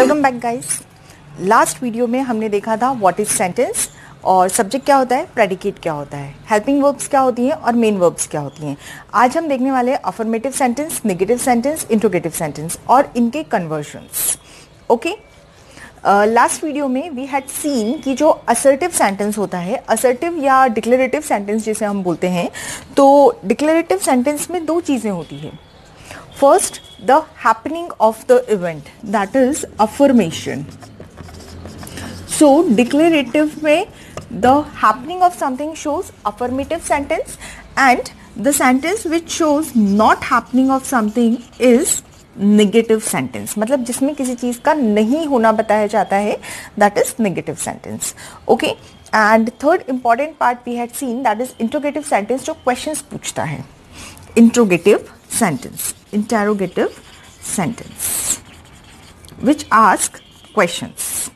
Welcome back guys. Last video में हमने देखा था व्हाट इज सेंटेंस और सब्जेक्ट क्या होता है, प्रेडिकेट क्या होता है, हेल्पिंग वर्ब्स क्या होती हैं और मेन वर्ब्स क्या होती हैं। आज हम देखने वाले हैं affirmative sentence, negative sentence, interrogative sentence और इनके कन्वर्जन्स। ओके, लास्ट वीडियो में वी हैड सीन कि जो असर्टिव सेंटेंस होता है, असर्टिव या डिक्लेरेटिव सेंटेंस जिसे हम बोलते हैं, तो डिक्लेरेटिव सेंटेंस में दो चीज़ें होती हैं। First, the happening of the event, that is affirmation. So, declarative में the happening of something shows affirmative sentence, and the sentence which shows not happening of something is negative sentence. मतलब जिसमें किसी चीज़ का नहीं होना बताया जाता है, that is negative sentence. Okay, and third important part we had seen, that is interrogative sentence जो questions पूछता है. Interrogative sentence which ask questions.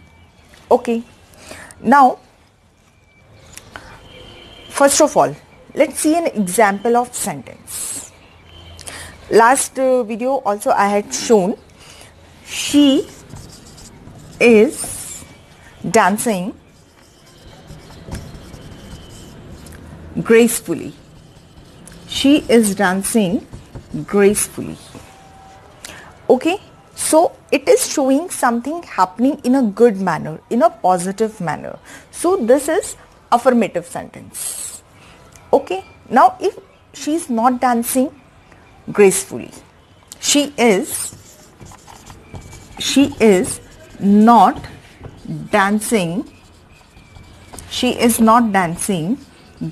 Okay, now first of all let's see an example of sentence. Last video also I had shown she is dancing gracefully. She is dancing gracefully. Okay, so it is showing something happening in a good manner, in a positive manner. So this is affirmative sentence. Okay, now if she is not dancing gracefully, she is not dancing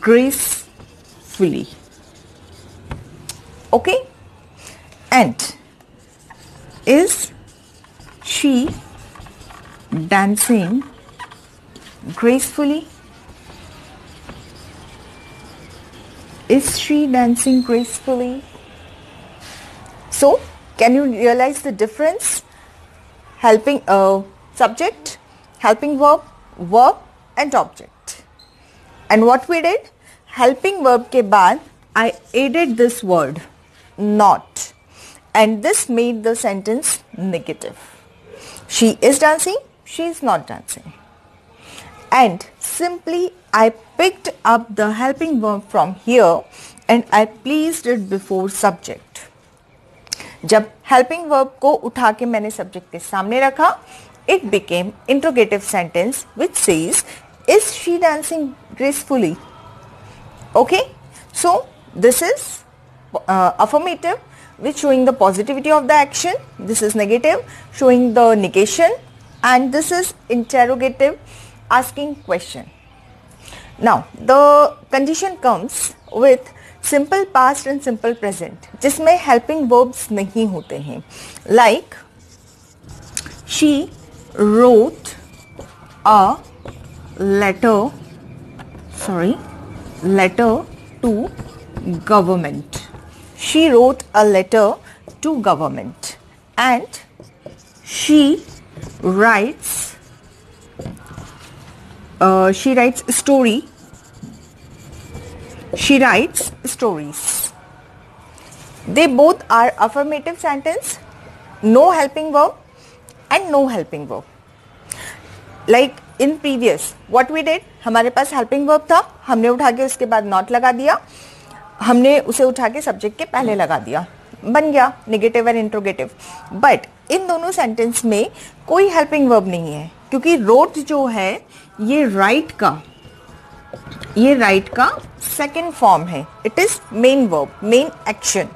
gracefully. Okay, and is she dancing gracefully? Is she dancing gracefully? So, can you realize the difference? Helping subject, helping verb, verb and object. And what we did? Helping verb के बाद I added this word not, and this made the sentence negative. She is dancing, she is not dancing. And simply I picked up the helping verb from here and I placed it before subject. जब helping verb को उठा के मैंने subject के सामने रखा, it became interrogative sentence which says, is she dancing gracefully? Okay, so this is affirmative, which showing the positivity of the action. This is negative, showing the negation, and this is interrogative, asking question. Now the condition comes with simple past and simple present, जिसमें helping verbs नहीं होते हैं. Like she wrote a letter to government. She wrote a letter to government, and she writes story. She writes stories. They both are affirmative sentence, no helping verb and no helping verb. Like in previous, what we did, हमारे पास helping verb था, हमने उठा के उसके बाद not लगा दिया, हमने उसे उठा के सब्जेक्ट के पहले लगा दिया, बन गया नेगेटिव और इंट्रोगेटिव. बट इन दोनों सेंटेंस में कोई हेल्पिंग वर्ब नहीं है, क्योंकि रोट जो है ये राइट का सेकेंड फॉर्म है. It is main verb, main action.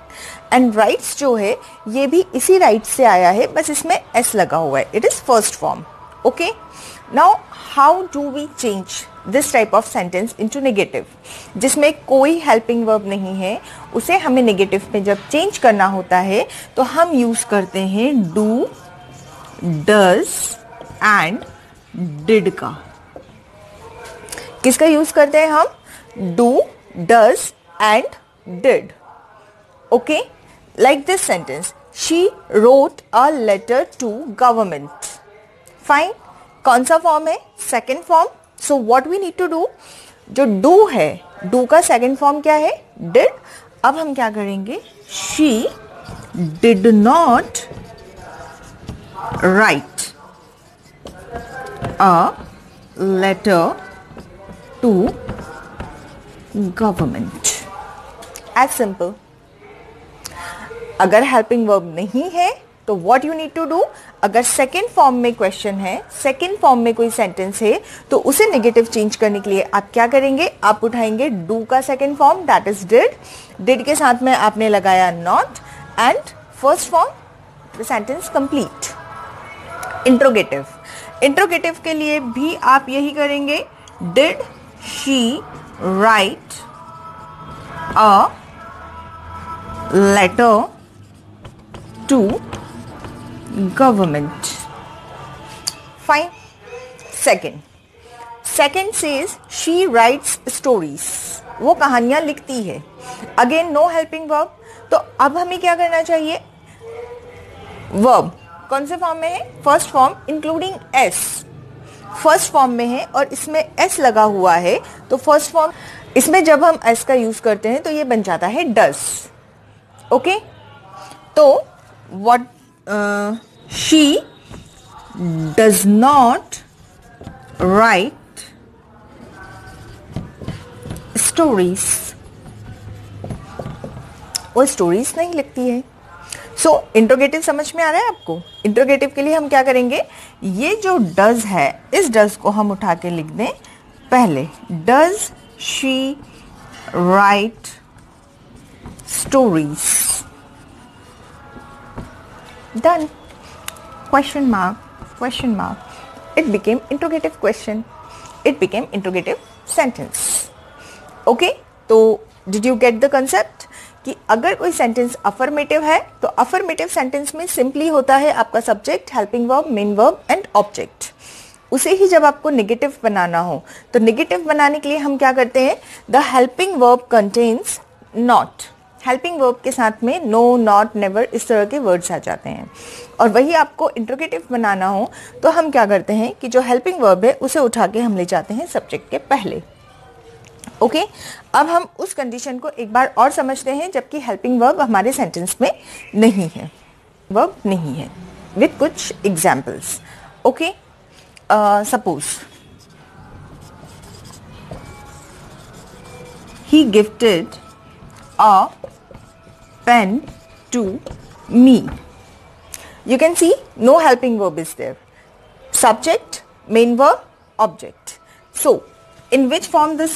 And rights जो है ये भी इसी राइट से आया है, बस इसमें एस लगा हुआ है. It is first form. Okay, now how do we change this type of sentence into negative, जिसमें कोई हेल्पिंग वर्ब नहीं है, उसे हमें नेगेटिव में जब चेंज करना होता है तो हम यूज करते हैं डू, डज एंड डिड का. किसका यूज करते हैं हम? Do, does and did. Okay, like this sentence, she wrote a letter to government. Fine, कौन सा फॉर्म है? Second form. So what we need to do, जो डू है, डू का सेकेंड फॉर्म क्या है? डिड. अब हम क्या करेंगे? She did not write a letter to government. As simple. अगर हेल्पिंग वर्ब नहीं है तो what you need to do, अगर सेकेंड फॉर्म में क्वेश्चन है, सेकेंड फॉर्म में कोई सेंटेंस है, तो उसे नेगेटिव चेंज करने के लिए आप क्या करेंगे, आप उठाएंगे डू का second form that is did, did के साथ में आपने लगाया not and first form the sentence complete. Interrogative, interrogative के लिए भी आप यही करेंगे, did she write a letter to government. Fine. Second says she writes stories. वो कहानियां लिखती है. Again no helping verb. तो अब हमें क्या करना चाहिए, verb कौन से फॉर्म में है, first form including s. First form में है और इसमें s लगा हुआ है, तो फर्स्ट फॉर्म इसमें जब हम s का यूज करते हैं तो ये बन जाता है does. ओके, तो what she does not write stories. वो स्टोरीज नहीं लिखती है. सो इंट्रोगेटिव समझ में आ रहा है आपको. इंट्रोगेटिव के लिए हम क्या करेंगे, ये जो डज है इस डज को हम उठा के लिख दें पहले. Does she write stories. Done. Question mark. It became interrogative question. It became interrogative sentence. Okay? तो did you get the concept? कि अगर कोई सेंटेंस अफर्मेटिव है तो अफर्मेटिव सेंटेंस में सिंपली होता है आपका subject, helping verb, main verb and object. उसे ही जब आपको नेगेटिव बनाना हो तो नेगेटिव बनाने के लिए हम क्या करते हैं, the helping verb contains not. Helping verb के साथ में नो, नॉट, नेवर इस तरह के वर्ड्स आ जाते हैं. और वही आपको इंट्रोगेटिव बनाना हो तो हम क्या करते हैं कि जो हेल्पिंग वर्ब है उसे उठा के हम ले जाते हैं सब्जेक्ट के पहले. ओके, अब हम उस कंडीशन को एक बार और समझते हैं जबकि हेल्पिंग वर्ब हमारे सेंटेंस में नहीं है, वर्ब नहीं है, विथ कुछ examples. Okay, suppose he gifted a pen to me. You can see no helping verb is there. Subject, main verb, object. So, in which form the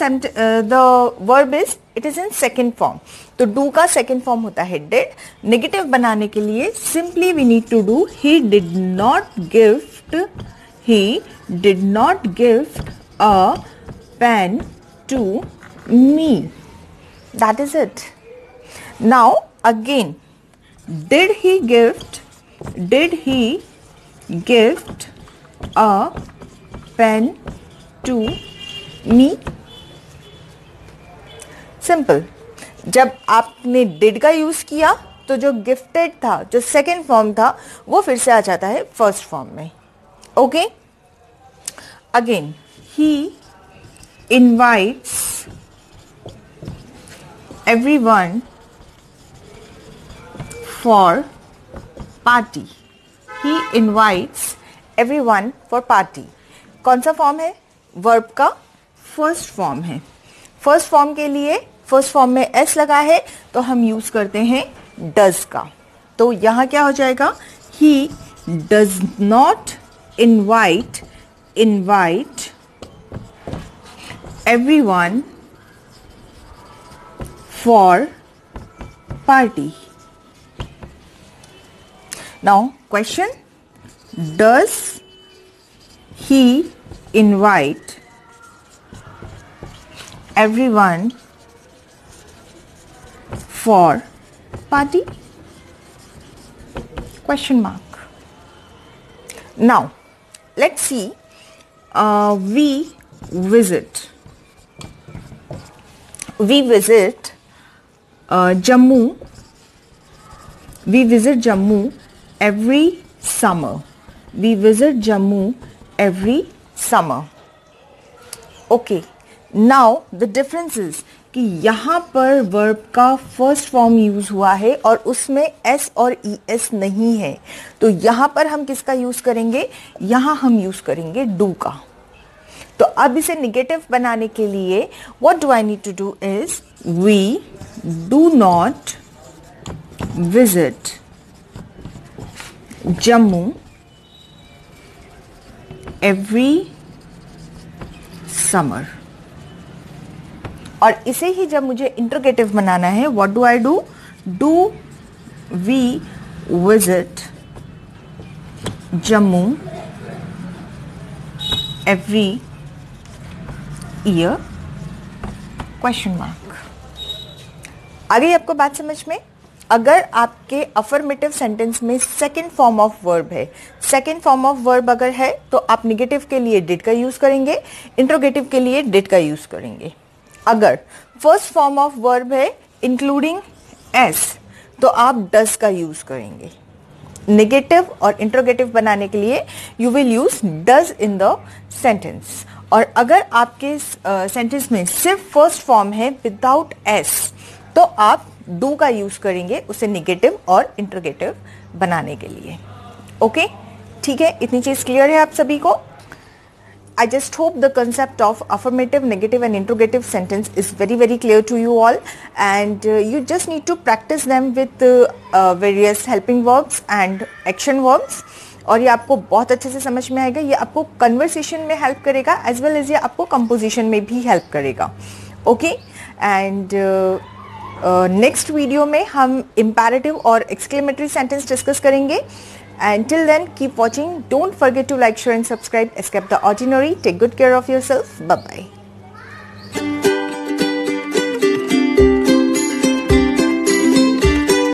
verb is? It is in second form. तो do का second form होता है did. Negative बनाने के लिए simply we need to do he did not gift a pen to me. That is it. Now again, did he gift a pen to me? Simple. जब आपने did का use किया तो जो गिफ्टेड था, जो सेकेंड फॉर्म था, वो फिर से आ जाता है फर्स्ट फॉर्म में. Okay, again he invites everyone for party. He invites everyone for party. कौन सा फॉर्म है, वर्ब का फर्स्ट फॉर्म है. फर्स्ट फॉर्म के लिए फर्स्ट फॉर्म में s लगा है तो हम यूज करते हैं does का. तो यहाँ क्या हो जाएगा, he does not invite everyone for party. Now question, does he invite everyone for party? Question mark. Now let's see, we visit Jammu. We visit Jammu every summer. We visit Jammu every summer. Okay. Now the difference is, कि यहाँ पर verb का first form use हुआ है और उसमें S और E S नहीं है, तो यहाँ पर हम किसका यूज करेंगे, यहाँ हम यूज करेंगे डू का। तो अब इसे निगेटिव बनाने के लिए what do I need to do is we do not visit Jammu every summer. और इसे ही जब मुझे इंटरोगेटिव बनाना है, what do I do, do we visit Jammu every year, question mark. आ गई आपको बात समझ में? अगर आपके अफर्मेटिव सेंटेंस में सेकेंड फॉर्म ऑफ वर्ब है, सेकेंड फॉर्म ऑफ वर्ब अगर है तो आप निगेटिव के लिए डिड का यूज करेंगे, इंट्रोगेटिव के लिए डिड का यूज करेंगे। अगर फर्स्ट फॉर्म ऑफ वर्ब है इंक्लूडिंग एस तो आप डज का यूज करेंगे। नेगेटिव और इंट्रोगेटिव बनाने के लिए you will use does in the sentence. और अगर आपके सेंटेंस में सिर्फ फर्स्ट फॉर्म है विदाउट एस तो आप डू का यूज करेंगे उसे नेगेटिव और इंट्रोगेटिव बनाने के लिए। ओके, ठीक है, इतनी चीज क्लियर है आप सभी को? I just hope the concept of affirmative, negative and interrogative sentence is very, very clear to you all, and you just need to practice them with various helping verbs and action verbs, और ये आपको बहुत अच्छे से समझ में आएगा। ये आपको कन्वर्सेशन में हेल्प करेगा एज वेल एज ये आपको कंपोजिशन में भी हेल्प करेगा। ओके, एंड नेक्स्ट वीडियो में हम इम्पेरेटिव और एक्सक्लेमेटरी सेंटेंस डिस्कस करेंगे। And till then, keep watching. Don't forget to like, share and subscribe. Escape the ordinary. Take good care of yourself. Bye-bye.